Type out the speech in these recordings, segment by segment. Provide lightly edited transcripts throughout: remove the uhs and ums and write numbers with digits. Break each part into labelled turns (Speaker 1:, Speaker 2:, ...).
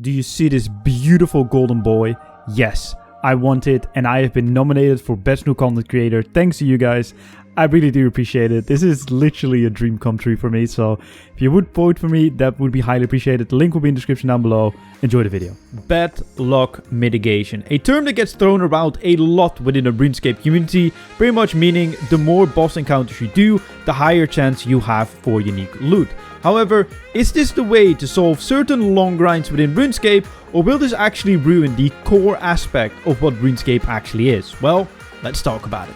Speaker 1: Do you see this beautiful golden boy? Yes, I want it, and I have been nominated for Best New Content Creator. Thanks to you guys. I really do appreciate it. This is literally a dream come true for me, so if you would vote for me, that would be highly appreciated. The link will be in the description down below. Enjoy the video. Bad luck mitigation, a term that gets thrown around a lot within the RuneScape community, pretty much meaning the more boss encounters you do, the higher chance you have for unique loot. However, is this the way to solve certain long grinds within RuneScape, or will this actually ruin the core aspect of what RuneScape actually is? Well, let's talk about it.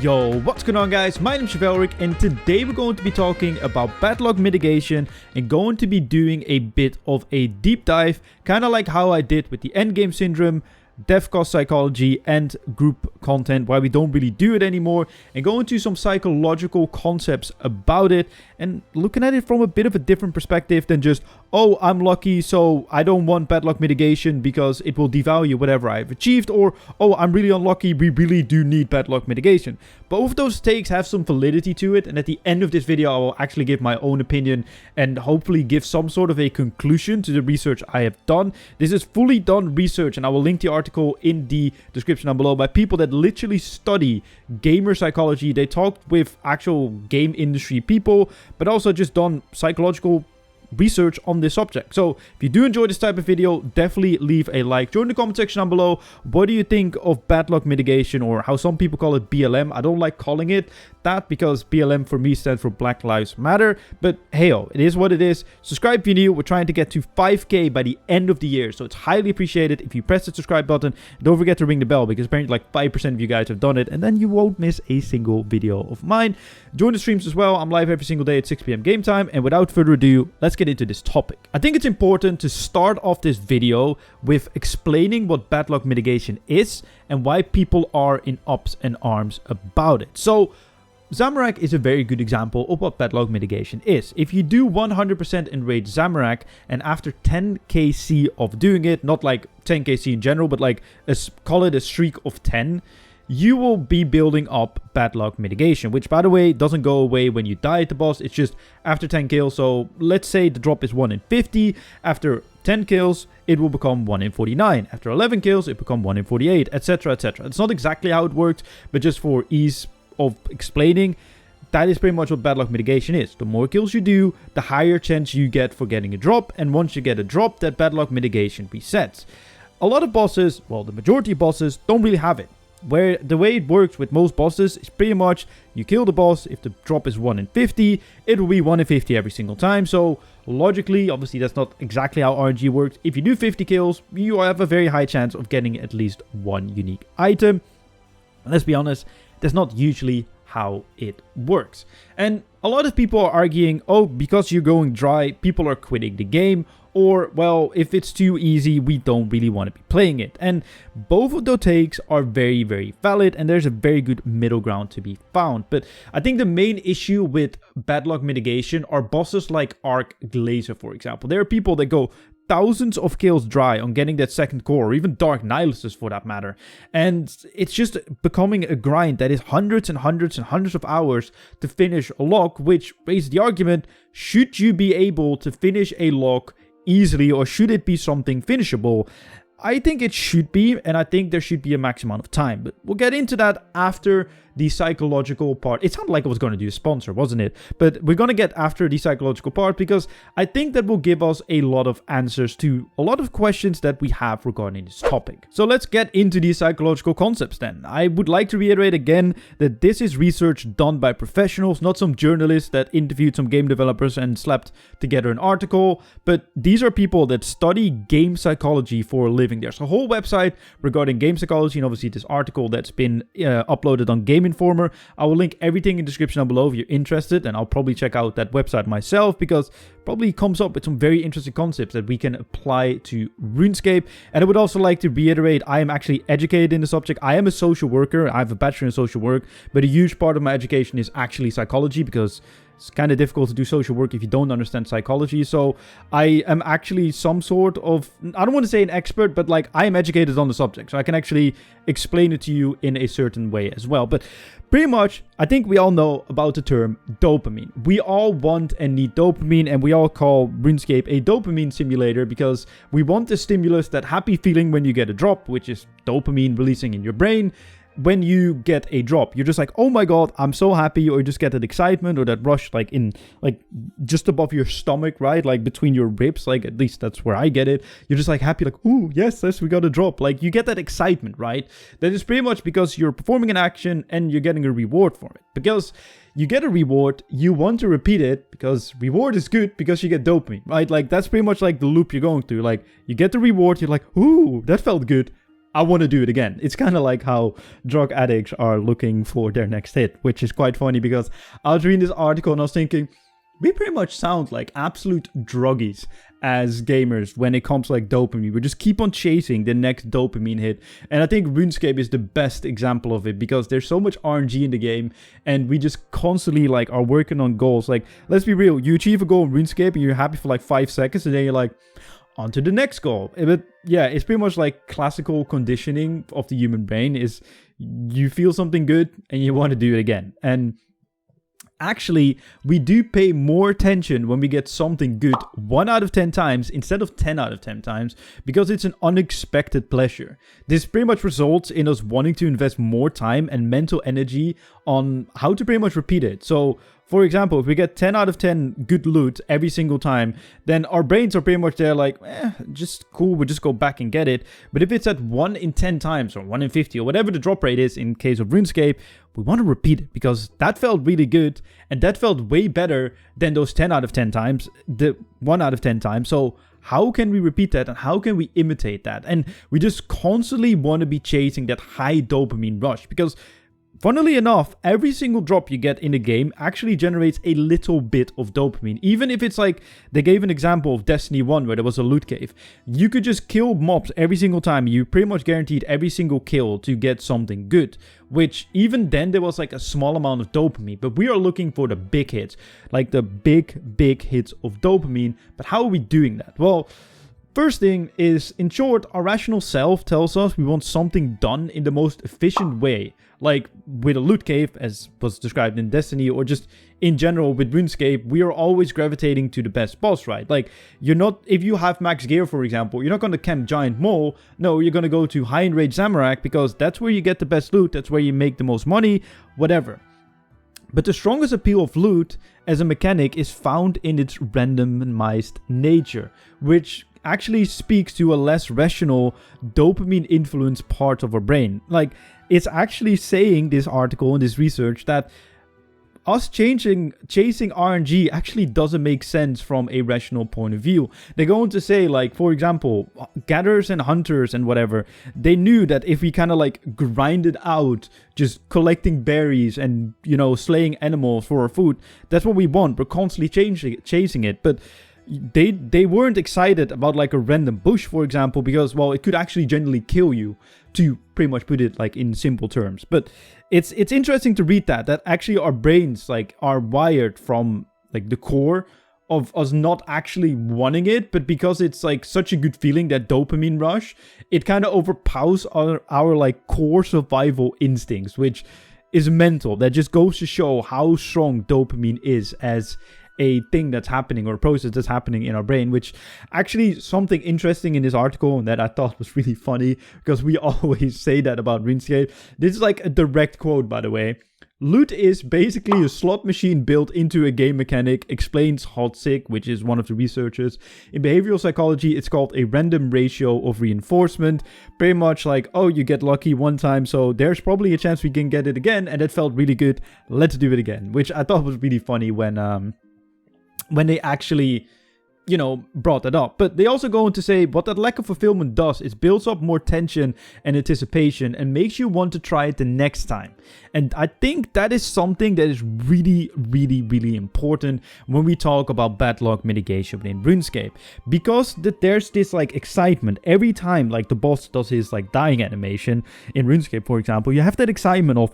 Speaker 1: Yo, what's going on guys? My name is Chivalric, and today we're going to be talking about bad luck mitigation and going to be doing a bit of a deep dive, kind of like how I did with the endgame syndrome, death cost psychology, and group content, why we don't really do it anymore, and go into some psychological concepts about it and looking at it from a bit of a different perspective than just, oh, I'm lucky, so I don't want bad luck mitigation because it will devalue whatever I've achieved, or, oh, I'm really unlucky, we really do need bad luck mitigation. Both of those takes have some validity to it, and at the end of this video I will actually give my own opinion and hopefully give some sort of a conclusion to the research I have done. This is fully done research, and I will link the article in the description down below by people that literally study gamer psychology. They talked with actual game industry people, but also just done psychological research on this subject. So if you do enjoy this type of video, definitely leave a like. Join the comment section down below. What do you think of bad luck mitigation, or how some people call it BLM? I don't like calling it that because BLM for me stands for Black Lives Matter, but hey-oh, it is what it is. Subscribe if you're new. We're trying to get to 5k by the end of the year, so it's highly appreciated if you press the subscribe button. Don't forget to ring the bell, because apparently like 5% of you guys have done it, and then you won't miss a single video of mine. Join the streams as well. I'm live every single day at 6 p.m. game time, and without further ado, let's get into this topic. I think it's important to start off this video with explaining what bad luck mitigation is and why people are in ups and arms about it. So Zamorak is a very good example of what bad luck mitigation is. If you do 100% enrage Zamorak, and after 10kc of doing it, not like 10kc in general, but like call it a streak of 10, you will be building up bad luck mitigation, which by the way doesn't go away when you die at the boss. It's just after 10 kills. So let's say the drop is 1 in 50. After 10 kills, it will become 1 in 49. After 11 kills, it become 1 in 48, etc, etc. It's not exactly how it works, but just for ease of explaining, that is pretty much what bad luck mitigation is. The more kills you do, the higher chance you get for getting a drop, and once you get a drop, that bad luck mitigation resets. A lot of bosses, well, the majority of bosses don't really have it. Where the way it works with most bosses is pretty much you kill the boss. If the drop is 1 in 50, it will be 1 in 50 every single time. So logically, obviously that's not exactly how RNG works. If you do 50 kills, you have a very high chance of getting at least one unique item. And let's be honest, that's not usually how it works. And a lot of people are arguing, oh, because you're going dry, people are quitting the game. Or, well, if it's too easy, we don't really want to be playing it. And both of those takes are very, very valid, and there's a very good middle ground to be found. But I think the main issue with bad luck mitigation are bosses like Arc Glazer, for example. There are people that go thousands of kills dry on getting that second core, or even Dark Nihiluses for that matter. And it's just becoming a grind that is hundreds and hundreds and hundreds of hours to finish a lock, which raises the argument, should you be able to finish a lock easily, or should it be something finishable? I think it should be, and I think there should be a max amount of time, but we'll get into that after the psychological part. It sounded like I was going to do a sponsor, wasn't it? But we're going to get after the psychological part, because I think that will give us a lot of answers to a lot of questions that we have regarding this topic. So let's get into these psychological concepts then. I would like to reiterate again that this is research done by professionals, not some journalists that interviewed some game developers and slapped together an article, but these are people that study game psychology for a living. There's a whole website regarding game psychology, and obviously this article that's been uploaded on Game Informer. I will link everything in the description down below if you're interested, and I'll probably check out that website myself, because it probably comes up with some very interesting concepts that we can apply to RuneScape. And I would also like to reiterate, I am actually educated in the subject. I am a social worker. I have a bachelor in social work, but a huge part of my education is actually psychology, because it's kind of difficult to do social work if you don't understand psychology. So I am actually some sort of, I don't want to say an expert, but like I am educated on the subject. So I can actually explain it to you in a certain way as well. But pretty much, I think we all know about the term dopamine. We all want and need dopamine, and we all call RuneScape a dopamine simulator because we want the stimulus, that happy feeling when you get a drop, which is dopamine releasing in your brain. When you get a drop, you're just like, oh my god, I'm so happy, or you just get that excitement or that rush, like in, like just above your stomach, right? Like between your ribs, like at least that's where I get it. You're just like happy, like, ooh, yes, we got a drop. Like you get that excitement, right? That is pretty much because you're performing an action and you're getting a reward for it. Because you get a reward, you want to repeat it because reward is good because you get dopamine, right? Like that's pretty much like the loop you're going through. Like you get the reward, you're like, ooh, that felt good. I want to do it again. It's kind of like how drug addicts are looking for their next hit, which is quite funny because I was reading this article and I was thinking, we pretty much sound like absolute druggies as gamers when it comes to like dopamine. We just keep on chasing the next dopamine hit. And I think RuneScape is the best example of it because there's so much RNG in the game and we just constantly like are working on goals. Like, let's be real, you achieve a goal in RuneScape and you're happy for like 5 seconds and then you're like, on to the next goal. But yeah, it's pretty much like classical conditioning of the human brain is you feel something good and you want to do it again. And actually, we do pay more attention when we get something good 1 out of 10 times instead of 10 out of 10 times because it's an unexpected pleasure. This pretty much results in us wanting to invest more time and mental energy on how to pretty much repeat it. So, for example, if we get 10 out of 10 good loot every single time, then our brains are pretty much there like, just cool, we'll just go back and get it. But if it's at 1 in 10 times or 1 in 50 or whatever the drop rate is in case of RuneScape, we want to repeat it because that felt really good and that felt way better than those 10 out of 10 times, the 1 out of 10 times. So how can we repeat that and how can we imitate that? And we just constantly want to be chasing that high dopamine rush because funnily enough, every single drop you get in the game actually generates a little bit of dopamine. Even if it's like, they gave an example of Destiny 1 where there was a loot cave. You could just kill mobs every single time. You pretty much guaranteed every single kill to get something good. Which even then there was like a small amount of dopamine. But we are looking for the big hits. Like the big hits of dopamine. But how are we doing that? Well, first thing is, in short, our rational self tells us we want something done in the most efficient way. Like with a loot cave, as was described in Destiny, or just in general with RuneScape, we are always gravitating to the best boss, right? Like, you're not, if you have max gear, for example, you're not going to camp Giant Mole. No, you're going to go to High Enraged Zamorak because that's where you get the best loot, that's where you make the most money, whatever. But the strongest appeal of loot as a mechanic is found in its randomized nature, which actually speaks to a less rational dopamine influenced part of our brain. Like, it's actually saying, this article and this research, that us chasing RNG actually doesn't make sense from a rational point of view. They're going to say, like, for example, gatherers and hunters and whatever, they knew that if we kind of like grinded out just collecting berries and, you know, slaying animals for our food, that's what we want. We're constantly chasing it. But they weren't excited about like a random bush, for example, because, well, it could actually generally kill you, to pretty much put it like in simple terms. But it's interesting to read that actually our brains like are wired from like the core of us not actually wanting it, but because it's like such a good feeling, that dopamine rush, it kind of overpowers our like core survival instincts, which is mental. That just goes to show how strong dopamine is as a thing that's happening, or a process that's happening in our brain. Which actually, something interesting in this article and that I thought was really funny, because we always say that about RuneScape. This is like a direct quote, by the way. Loot is basically a slot machine built into a game mechanic, explains Hotsick, which is one of the researchers. In behavioral psychology, it's called a random ratio of reinforcement. Pretty much like, oh, you get lucky one time, so there's probably a chance we can get it again, and that felt really good. Let's do it again. Which I thought was really funny when they actually you know, brought that up. But they also go on to say what that lack of fulfillment does is builds up more tension and anticipation and makes you want to try it the next time. And I think that is something that is really, really, really important when we talk about bad luck mitigation within RuneScape. Because there's this like excitement every time like the boss does his like dying animation in RuneScape, for example. You have that excitement of,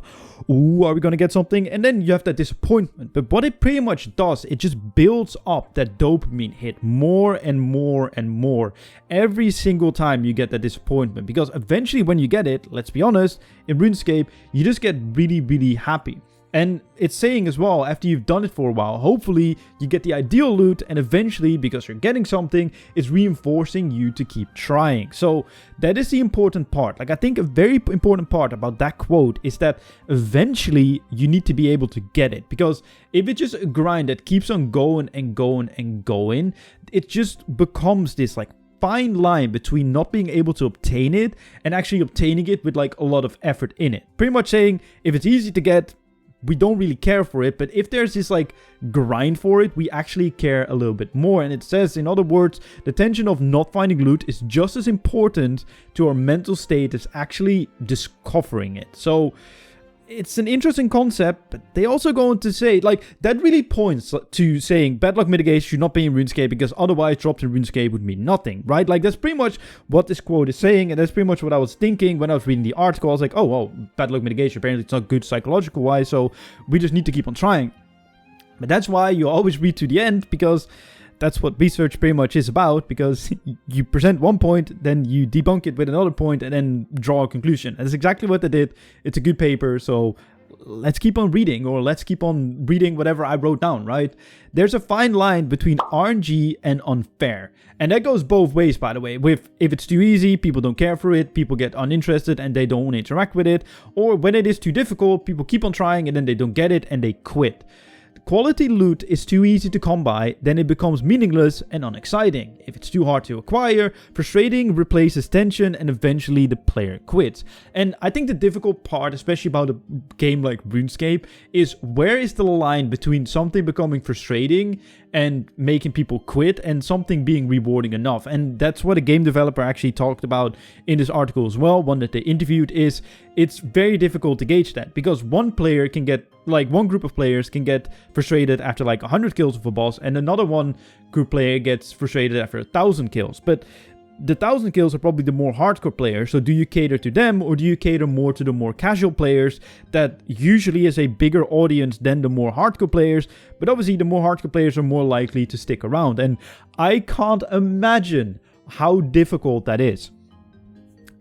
Speaker 1: ooh, are we gonna get something? And then you have that disappointment. But what it pretty much does, it just builds up that dopamine hit more and more and more every single time you get that disappointment. Because eventually when you get it, let's be honest, in RuneScape, you just get really, really happy. And it's saying as well, after you've done it for a while, hopefully you get the ideal loot, and eventually, because you're getting something, it's reinforcing you to keep trying. So that is the important part. Like, I think a very important part about that quote is that eventually you need to be able to get it. Because if it's just a grind that keeps on going and going and going, it just becomes this like fine line between not being able to obtain it and actually obtaining it with like a lot of effort in it. Pretty much saying, if it's easy to get, we don't really care for it, but if there's this like grind for it, we actually care a little bit more. And it says, in other words, the tension of not finding loot is just as important to our mental state as actually discovering it. So it's an interesting concept, but they also go on to say, like, that really points to saying bad luck mitigation should not be in RuneScape because otherwise drops in RuneScape would mean nothing, right? Like, that's pretty much what this quote is saying, and that's pretty much what I was thinking when I was reading the article. I was like, oh, well, bad luck mitigation, apparently it's not good psychological-wise, so we just need to keep on trying. But that's why you always read to the end, because that's what research pretty much is about, because you present one point, then you debunk it with another point, and then draw a conclusion. And that's exactly what they did. It's a good paper, so let's keep on reading, or let's keep on reading whatever I wrote down, right? There's a fine line between RNG and unfair. And that goes both ways, by the way. With if it's too easy, people don't care for it, people get uninterested and they don't want to interact with it. Or when it is too difficult, people keep on trying and then they don't get it and they quit. Quality loot is too easy to come by, then it becomes meaningless and unexciting. If it's too hard to acquire, frustrating replaces tension and eventually the player quits. And I think the difficult part, especially about a game like RuneScape, is where is the line between something becoming frustrating and making people quit and something being rewarding enough. And that's what a game developer actually talked about in this article as well, one that they interviewed, is it's very difficult to gauge that, because one player can get, like, one group of players can get frustrated after like 100 kills of a boss, and another one group player gets frustrated after 1,000 kills. But the 1,000 kills are probably the more hardcore players, so do you cater to them, or do you cater more to the more casual players that usually is a bigger audience than the more hardcore players? But obviously the more hardcore players are more likely to stick around, and I can't imagine how difficult that is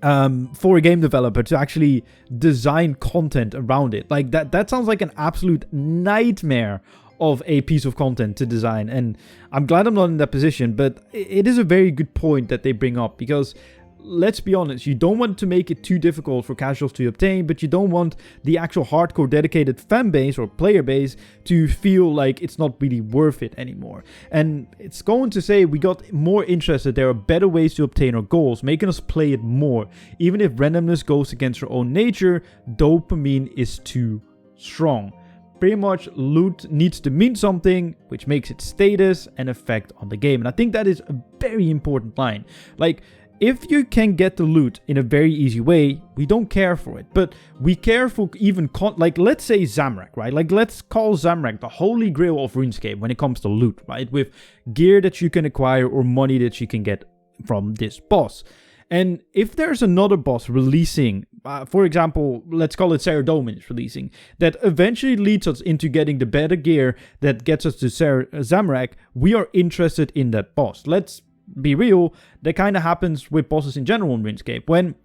Speaker 1: for a game developer to actually design content around it. Like, that sounds like an absolute nightmare of a piece of content to design, and I'm glad I'm not in that position. But it is a very good point that they bring up, because let's be honest, you don't want to make it too difficult for casuals to obtain, but you don't want the actual hardcore dedicated fan base or player base to feel like it's not really worth it anymore. And it's going to say we got more interested. There are better ways to obtain our goals, making us play it more. Even if randomness goes against our own nature, dopamine is too strong. Pretty much loot needs to mean something, which makes its status and effect on the game. And I think that is a very important line. Like, if you can get the loot in a very easy way, we don't care for it. But we care for even, like, let's say Zamorak, right? Like, let's call Zamorak the holy grail of RuneScape when it comes to loot, right? With gear that you can acquire or money that you can get from this boss. And if there's another boss releasing, for example, let's call it Saradomin is releasing, that eventually leads us into getting the better gear that gets us to Zamorak, we are interested in that boss. Let's be real, that kind of happens with bosses in general in RuneScape. When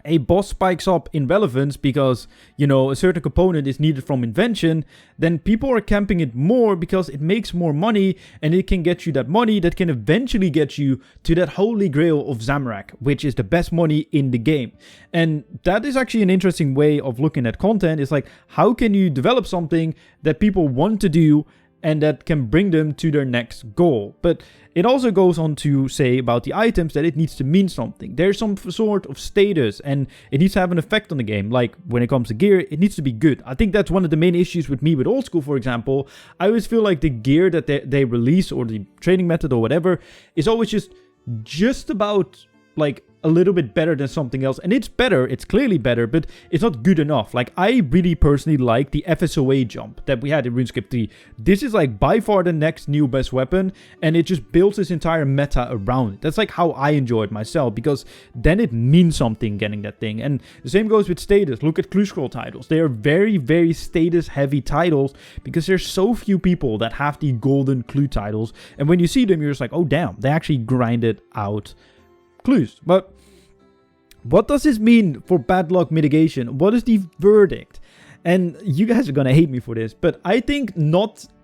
Speaker 1: a boss spikes up in relevance because, you know, a certain component is needed from invention, then people are camping it more because it makes more money, and it can get you that money that can eventually get you to that holy grail of Zamorak, which is the best money in the game. And that is actually an interesting way of looking at content. It's like, how can you develop something that people want to do and that can bring them to their next goal. But it also goes on to say about the items that it needs to mean something. There's some sort of status, and it needs to have an effect on the game. Like when it comes to gear, it needs to be good. I think that's one of the main issues with me with old school, for example. I always feel like the gear that they release, or the training method or whatever, is always just about like a little bit better than something else. And it's better, it's clearly better, but it's not good enough. Like, I really personally like the FSOA jump that we had in RuneScape 3. This is like by far the next new best weapon, and it just builds this entire meta around it. That's like how I enjoy it myself, because then it means something getting that thing. And the same goes with status. Look at Clue Scroll titles. They are very, very status heavy titles, because there's so few people that have the golden clue titles. And when you see them, you're just like, oh damn, they actually grinded out clues. But what does this mean for bad luck mitigation? What is the verdict? And you guys are gonna hate me for this, but I think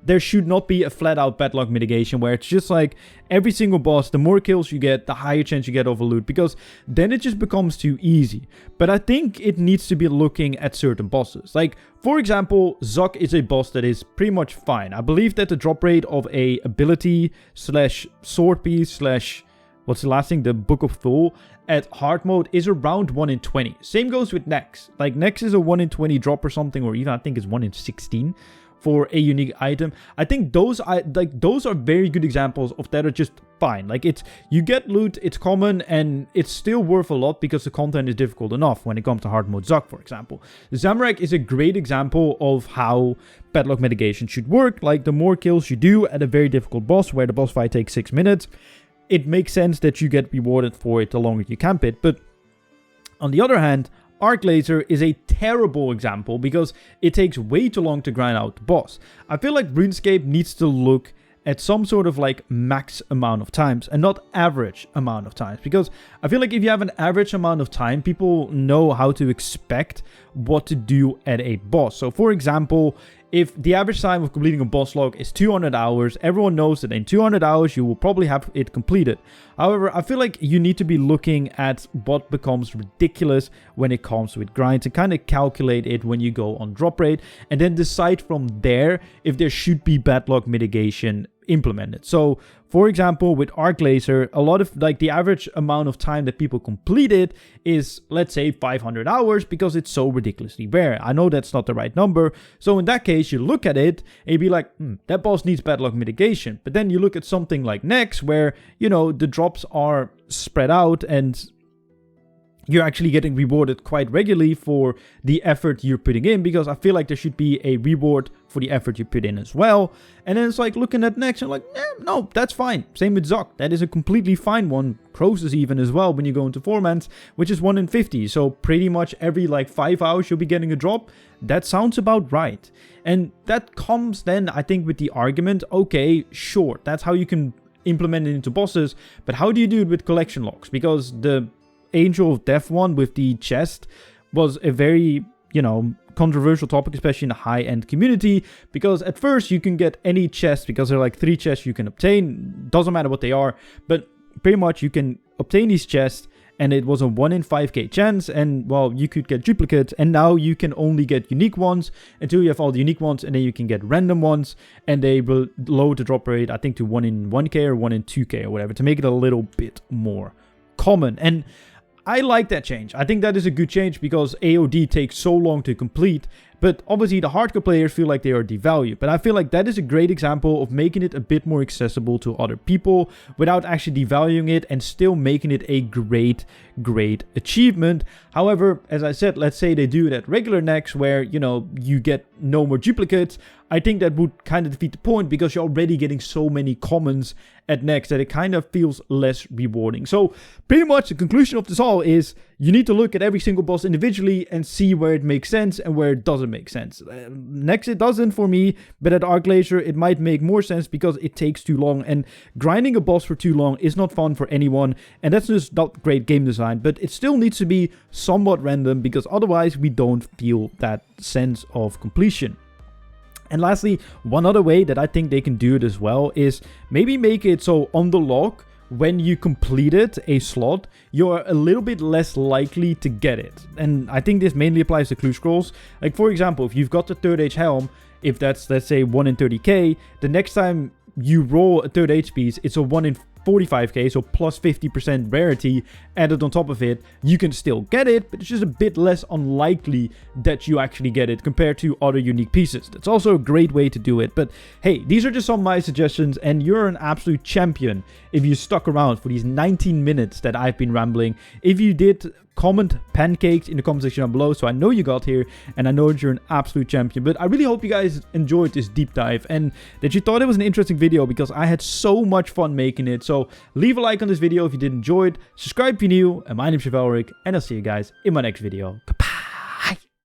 Speaker 1: there should not be a flat out bad luck mitigation where it's just like every single boss, the more kills you get, the higher chance you get of a loot, because then it just becomes too easy. But I think it needs to be looking at certain bosses. Like, for example, Zuck is a boss that is pretty much fine. I believe that the drop rate of a ability slash sword piece slash what's the last thing? The Book of Thule at hard mode is around 1 in 20. Same goes with Nex. Like, Nex is a 1 in 20 drop or something, or even I think it's 1 in 16 for a unique item. I think those are very good examples of that are just fine. Like, you get loot, it's common, and it's still worth a lot because the content is difficult enough when it comes to hard mode Zuck, for example. Zamorak is a great example of how bad luck mitigation should work. Like, the more kills you do at a very difficult boss, where the boss fight takes 6 minutes, it makes sense that you get rewarded for it the longer you camp it. But on the other hand, Arc Laser is a terrible example because it takes way too long to grind out the boss. I feel like RuneScape needs to look at some sort of like max amount of times and not average amount of times, because I feel like if you have an average amount of time, people know how to expect what to do at a boss. So for example, if the average time of completing a boss log is 200 hours, everyone knows that in 200 hours you will probably have it completed. However, I feel like you need to be looking at what becomes ridiculous when it comes with grinds and kind of calculate it when you go on drop rate, and then decide from there if there should be bad luck mitigation implemented. So for example, with Arc Laser, a lot of like the average amount of time that people complete it is, let's say, 500 hours, because it's so ridiculously rare. I know that's not the right number. So in that case, you look at it and you be like, that boss needs bad luck mitigation. But then you look at something like Nex, where, you know, the drops are spread out and you're actually getting rewarded quite regularly for the effort you're putting in, because I feel like there should be a reward for the effort you put in as well. And then it's like looking at Nex and like, no, that's fine. Same with Zuck. That is a completely fine one. Crows even as well when you go into 4-mans, which is 1 in 50. So pretty much every like 5 hours you'll be getting a drop. That sounds about right. And that comes then, I think, with the argument, okay, sure, that's how you can implement it into bosses. But how do you do it with collection logs? Because the Angel of Death one with the chest was a very, you know, controversial topic, especially in the high-end community, because at first you can get any chest, because there are like 3 chests you can obtain, doesn't matter what they are, but pretty much you can obtain these chests, and it was a 1 in 5k chance, and well, you could get duplicates, and now you can only get unique ones until you have all the unique ones, and then you can get random ones, and they will lower the drop rate, I think, to 1 in 1k or 1 in 2k or whatever, to make it a little bit more common. And I like that change. I think that is a good change, because AOD takes so long to complete, but obviously the hardcore players feel like they are devalued. But I feel like that is a great example of making it a bit more accessible to other people without actually devaluing it, and still making it a great achievement. However, as I said, let's say they do it at regular Nex, where, you know, you get no more duplicates. I think that would kind of defeat the point, because you're already getting so many commons at Nex that it kind of feels less rewarding. So pretty much the conclusion of this all is you need to look at every single boss individually and see where it makes sense and where it doesn't make sense. Nex it doesn't for me, but at Arc Laser it might make more sense because it takes too long, and grinding a boss for too long is not fun for anyone, and that's just not great game design. But it still needs to be somewhat random, because otherwise we don't feel that sense of completion. And lastly, one other way that I think they can do it as well is maybe make it so on the log, when you completed a slot, you're a little bit less likely to get it. And I think this mainly applies to clue scrolls. Like, for example, if you've got the 3rd age helm, if that's, let's say, 1 in 30k, the next time you roll a third HP, it's a 1 in 45k, so plus 50% rarity added on top of it. You can still get it, but it's just a bit less unlikely that you actually get it compared to other unique pieces. That's also a great way to do it. But hey, these are just some of my suggestions, and you're an absolute champion if you stuck around for these 19 minutes that I've been rambling. If you did, comment pancakes in the comment section down below so I know you got here, and I know that you're an absolute champion. But I really hope you guys enjoyed this deep dive and that you thought it was an interesting video, because I had so much fun making it. So leave a like on this video if you did enjoy it, subscribe if you're new, and my name's Chivalric, and I'll see you guys in my next video. Kapow!